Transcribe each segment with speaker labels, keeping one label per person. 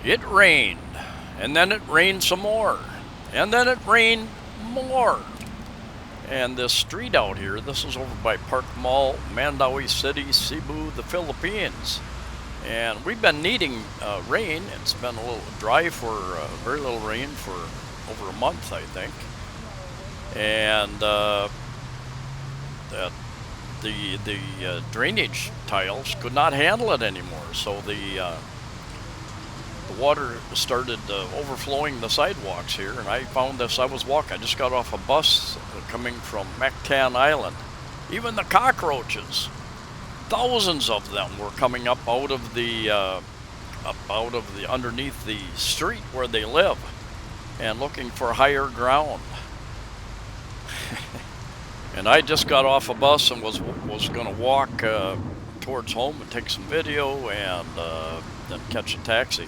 Speaker 1: It rained, and then it rained some more, and then it rained more. And this street out here, this is over by Parkmall, Mandaue City, Cebu, the Philippines. And we've been needing rain. It's been a little dry for very little rain for over a month, I think. And the drainage tiles could not handle it anymore, so the water started overflowing the sidewalks here. And I found this. I just got off a bus coming from Mactan Island. Even the cockroaches, thousands of them were coming up out of the underneath the street where they live and looking for higher ground. And I just got off a bus and was going to walk towards home and take some video and then catch a taxi.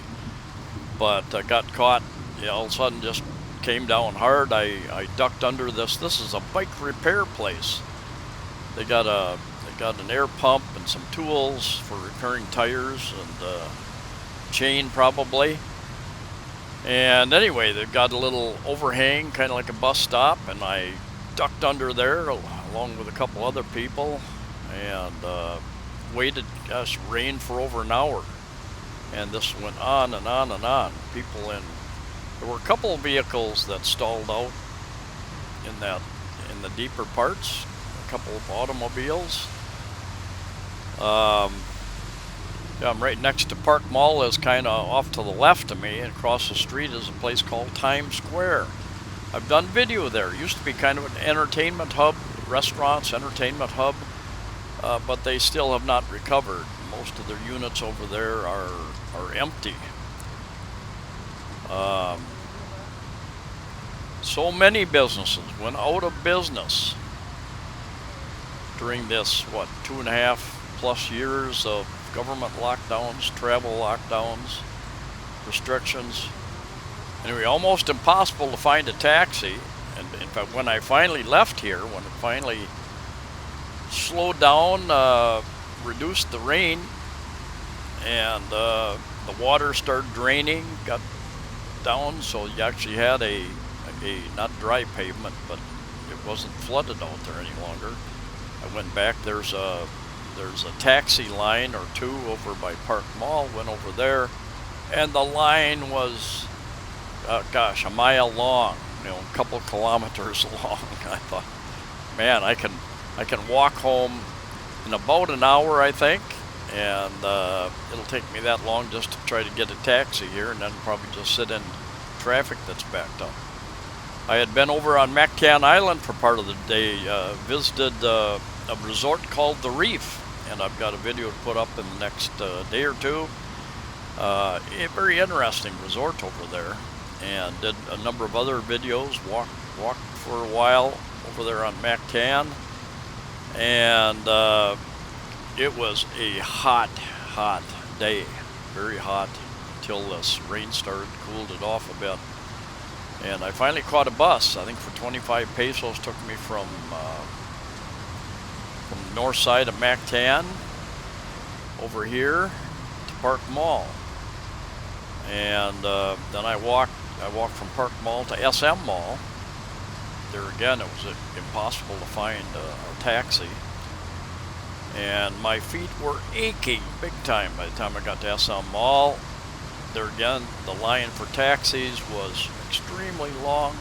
Speaker 1: But I got caught. All of a sudden, just came down hard. I ducked under this. This is a bike repair place. They got an air pump and some tools for repairing tires and chain probably. And anyway, they've got a little overhang, kind of like a bus stop, and I ducked under there along with a couple other people and waited. Gosh, rained for over an hour, and this went on and on and on. There were a couple of vehicles that stalled out in the deeper parts. A couple of automobiles. I'm right next to Parkmall, is kind of off to the left of me, and across the street is a place called Times Square. I've done video there. It used to be kind of an entertainment hub, restaurants, entertainment hub, but they still have not recovered. Most of their units over there are empty. So many businesses went out of business during this, 2.5+ years of government lockdowns, travel lockdowns, restrictions. Anyway, almost impossible to find a taxi. And in fact, when I finally left here, when it finally slowed down, reduced the rain, and the water started draining, got down, so you actually had a not dry pavement, but it wasn't flooded out there any longer. I went back. There's a taxi line or two over by Park Mall. Went over there, and the line was, a mile long, a couple kilometers long. I thought, man, I can walk home in about an hour, I think, and it'll take me that long just to try to get a taxi here, and then probably just sit in traffic that's backed up. I had been over on Mactan Island for part of the day, visited a resort called The Reef, and I've got a video to put up in the next day or two. A very interesting resort over there, and did a number of other videos, walked for a while over there on Mactan, and it was a hot day, very hot, until this rain started, cooled it off a bit. And I finally caught a bus, I think for 25 pesos, took me from the north side of Mactan over here to Park Mall. And then I walked from Park Mall to SM Mall. There again, it was impossible to find a taxi. And my feet were aching big time by the time I got to SM Mall. There again, the line for taxis was extremely long,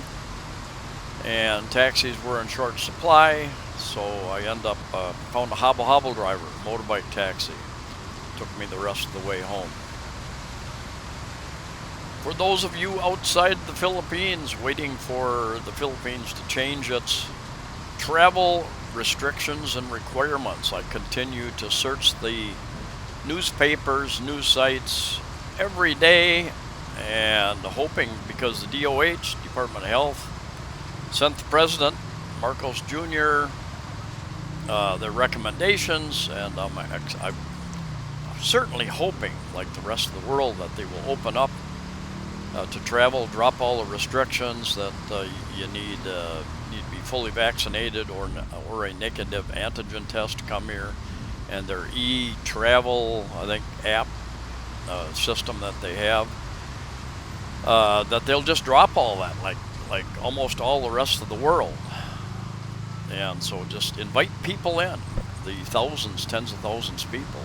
Speaker 1: and taxis were in short supply, so I found a hobble driver, motorbike taxi. Took me the rest of the way home. For those of you outside the Philippines waiting for the Philippines to change its travel restrictions and requirements, I continue to search the newspapers, news sites every day, and hoping, because the DOH, Department of Health, sent the President, Marcos Jr., their recommendations, and I'm certainly hoping, like the rest of the world, that they will open up to travel, drop all the restrictions, that you need to be fully vaccinated or a negative antigen test to come here, and their e-travel, I think, app system that they have. that they'll just drop all that, like almost all the rest of the world. And so just invite people in, the thousands, tens of thousands of people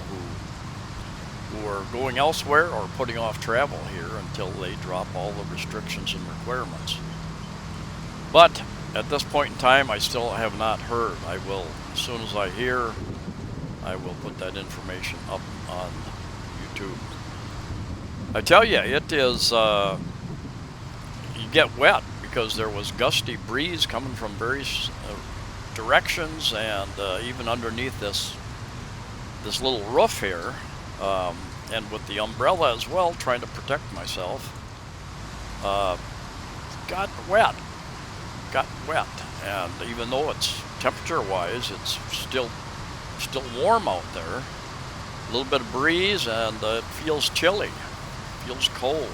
Speaker 1: who are going elsewhere or putting off travel here until they drop all the restrictions and requirements. But at this point in time, I still have not heard. I will, as soon as I hear, I will put that information up on YouTube. I tell you, it is, you get wet because there was gusty breeze coming from various directions, and even underneath this little roof here, and with the umbrella as well, trying to protect myself, got wet. And even though it's temperature-wise, it's still warm out there. A little bit of breeze, and it feels chilly, feels cold.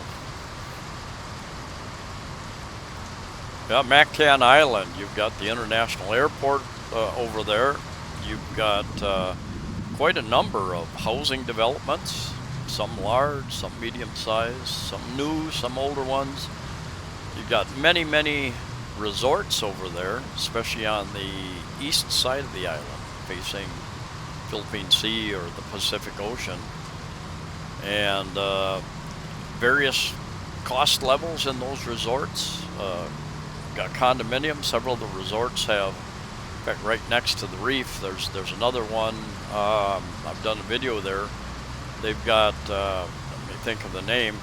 Speaker 1: Yeah, Mactan Island, you've got the international airport over there. You've got quite a number of housing developments, some large, some medium-sized, some new, some older ones. You've got many resorts over there, especially on the east side of the island, facing Philippine Sea or the Pacific Ocean, and various cost levels in those resorts. Got condominiums. Several of the resorts have, in fact, right next to the reef, there's another one. I've done a video there. They've got, let me think of the name.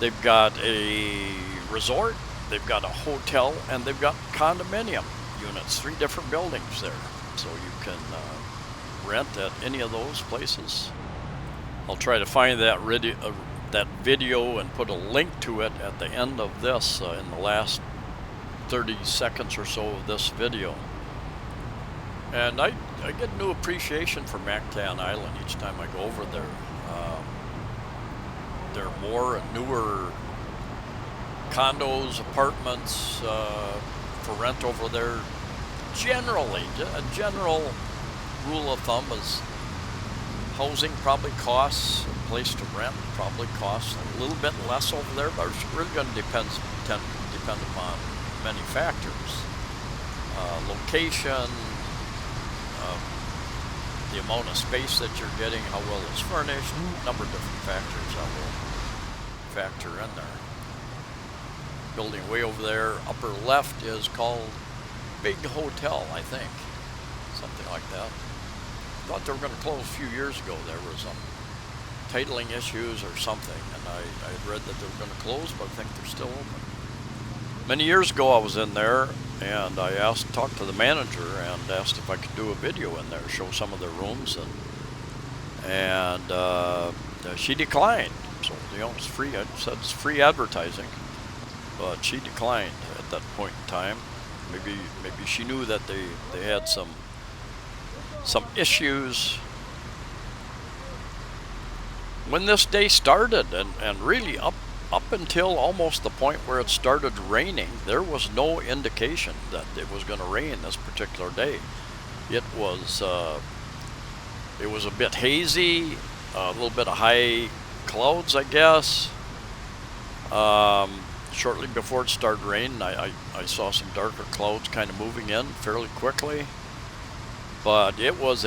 Speaker 1: They've got a resort, they've got a hotel, and they've got condominium units, 3 different buildings there. So you can rent at any of those places. I'll try to find that video and put a link to it at the end of this, in the last 30 seconds or so of this video. And I get new appreciation for Mactan Island each time I go over there. There are more and newer condos, apartments for rent over there. Generally, a general rule of thumb is housing probably costs, a place to rent probably costs a little bit less over there, but it's really going to depend upon many factors. Location, the amount of space that you're getting, how well it's furnished, a number of different factors that will factor in there. Building way over there, upper left, is called Big Hotel, I think. Something like that. Thought they were going to close a few years ago. There was some titling issues or something, and I had read that they were going to close, but I think they're still open. Many years ago I was in there, and I talked to the manager and asked if I could do a video in there, show some of their rooms, and she declined. So, it's free. I said it's free advertising, but she declined at that point in time. Maybe she knew that they had some issues. When this day started, and really up until almost the point where it started raining, there was no indication that it was going to rain this particular day. It was a bit hazy, a little bit of high clouds, I guess. Shortly before it started raining, I saw some darker clouds kind of moving in fairly quickly. But it was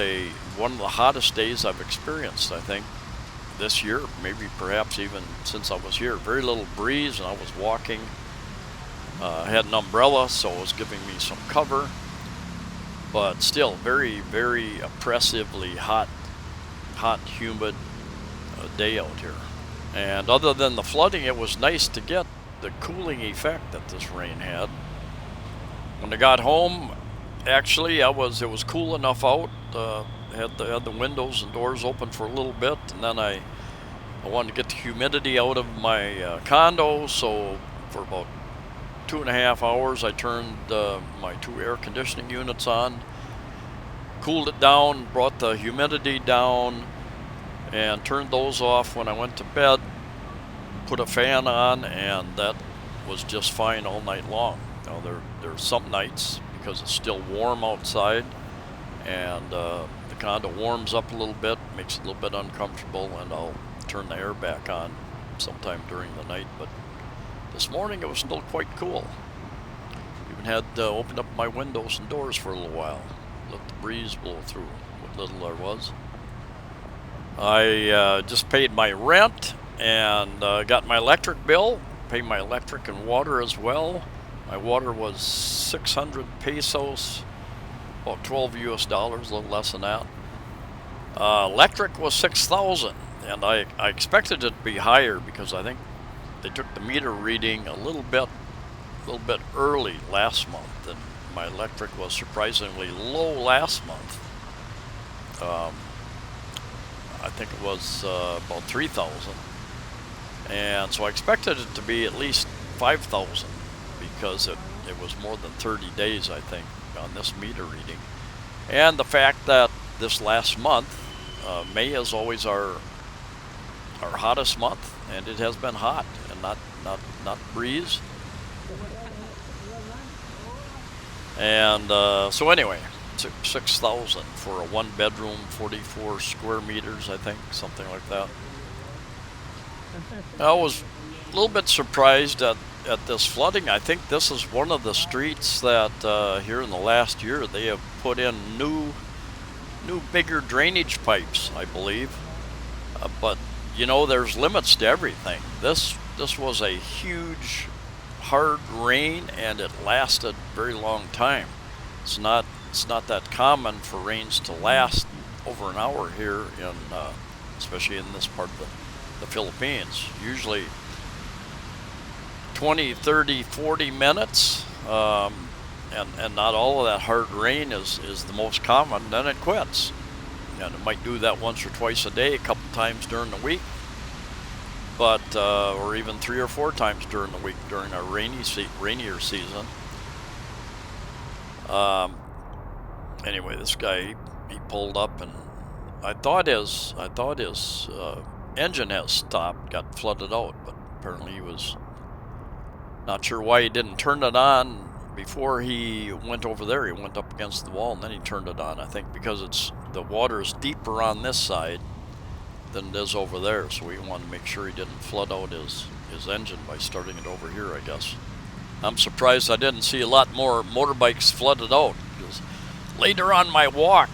Speaker 1: one of the hottest days I've experienced, I think, this year, maybe perhaps even since I was here. Very little breeze, and I was walking. I had an umbrella, so it was giving me some cover. But still, very, very oppressively hot, humid day out here. And other than the flooding, it was nice to get the cooling effect that this rain had. When I got home, actually, it was cool enough out. Had the windows and doors open for a little bit, and then I wanted to get the humidity out of my condo. So for about 2.5 hours, I turned my 2 air conditioning units on, cooled it down, brought the humidity down, and turned those off when I went to bed. Put a fan on, and that was just fine all night long. Now there's some nights, because it's still warm outside, and the condo warms up a little bit, makes it a little bit uncomfortable, and I'll turn the air back on sometime during the night, but this morning it was still quite cool. Even had opened up my windows and doors for a little while, let the breeze blow through what little there was. I just paid my rent and got my electric bill, paid my electric and water as well. My water was 600 pesos, about 12 US dollars, a little less than that. Electric was 6,000, and I expected it to be higher because I think they took the meter reading a little bit early last month, and my electric was surprisingly low last month. I think it was about 3,000, and so I expected it to be at least 5,000 because it was more than 30 days, I think, on this meter reading. And the fact that this last month, May is always our hottest month, and it has been hot and not breeze. And so anyway, 6,000 for a 1-bedroom, 44 square meters, I think, something like that. I was a little bit surprised at this flooding. I think this is one of the streets that here in the last year they have put in new bigger drainage pipes, I believe. But you know, there's limits to everything. This was a huge hard rain, and it lasted a very long time. It's not that common for rains to last over an hour here in especially in this part of the Philippines. Usually 20, 30, 40 minutes, and not all of that hard rain is the most common. Then it quits, and it might do that once or twice a day, a couple times during the week, but or even 3 or 4 times during the week during our rainier season. Anyway, this guy he pulled up, and I thought his engine has stopped, got flooded out, but apparently he was not sure why he didn't turn it on before he went over there. He went up against the wall and then he turned it on. I think because the water is deeper on this side than it is over there, so he wanted to make sure he didn't flood out his engine by starting it over here, I guess. I'm surprised I didn't see a lot more motorbikes flooded out, because later on my walk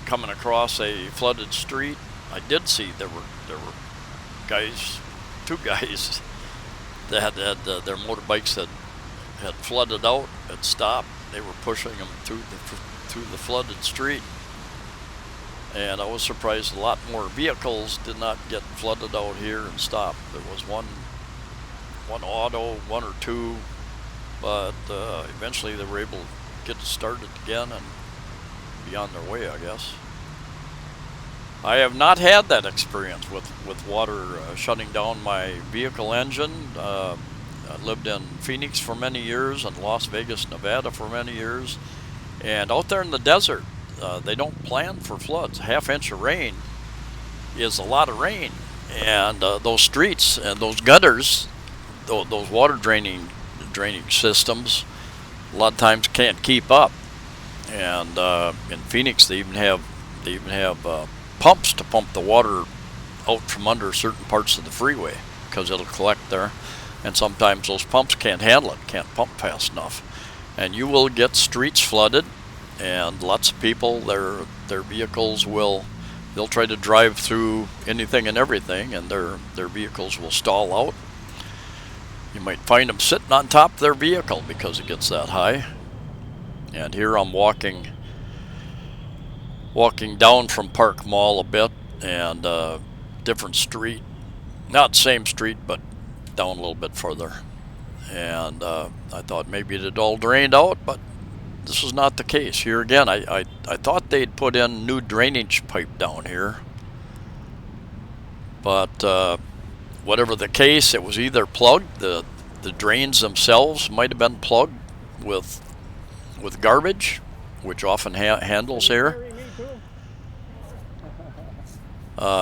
Speaker 1: coming across a flooded street, I did see there were two guys that had their motorbikes had flooded out, had stopped. They were pushing them through the flooded street, and I was surprised a lot more vehicles did not get flooded out here and stop. There was one auto, one or two, but eventually they were able to get it started again and be on their way, I guess. I have not had that experience with water shutting down my vehicle engine. I lived in Phoenix for many years and Las Vegas, Nevada for many years. And out there in the desert, they don't plan for floods. A half-inch of rain is a lot of rain. And those streets and those gutters, those water drainage systems, a lot of times can't keep up. And in Phoenix, they even have pumps to pump the water out from under certain parts of the freeway, because it'll collect there, and sometimes those pumps can't handle it, can't pump fast enough, and you will get streets flooded, and lots of people, their vehicles they'll try to drive through anything and everything, and their vehicles will stall out. You might find them sitting on top of their vehicle because it gets that high. And here I'm walking down from Parkmall a bit, and different street, not same street, but down a little bit further. And I thought maybe it had all drained out, but this is not the case. Here again, I thought they'd put in new drainage pipe down here, but whatever the case, it was either plugged, the drains themselves might have been plugged with garbage, which often handles here.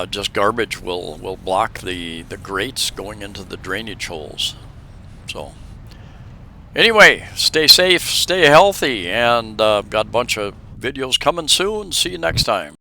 Speaker 1: Just garbage will block the grates going into the drainage holes. So anyway, stay safe, stay healthy, and got a bunch of videos coming soon. See you next time.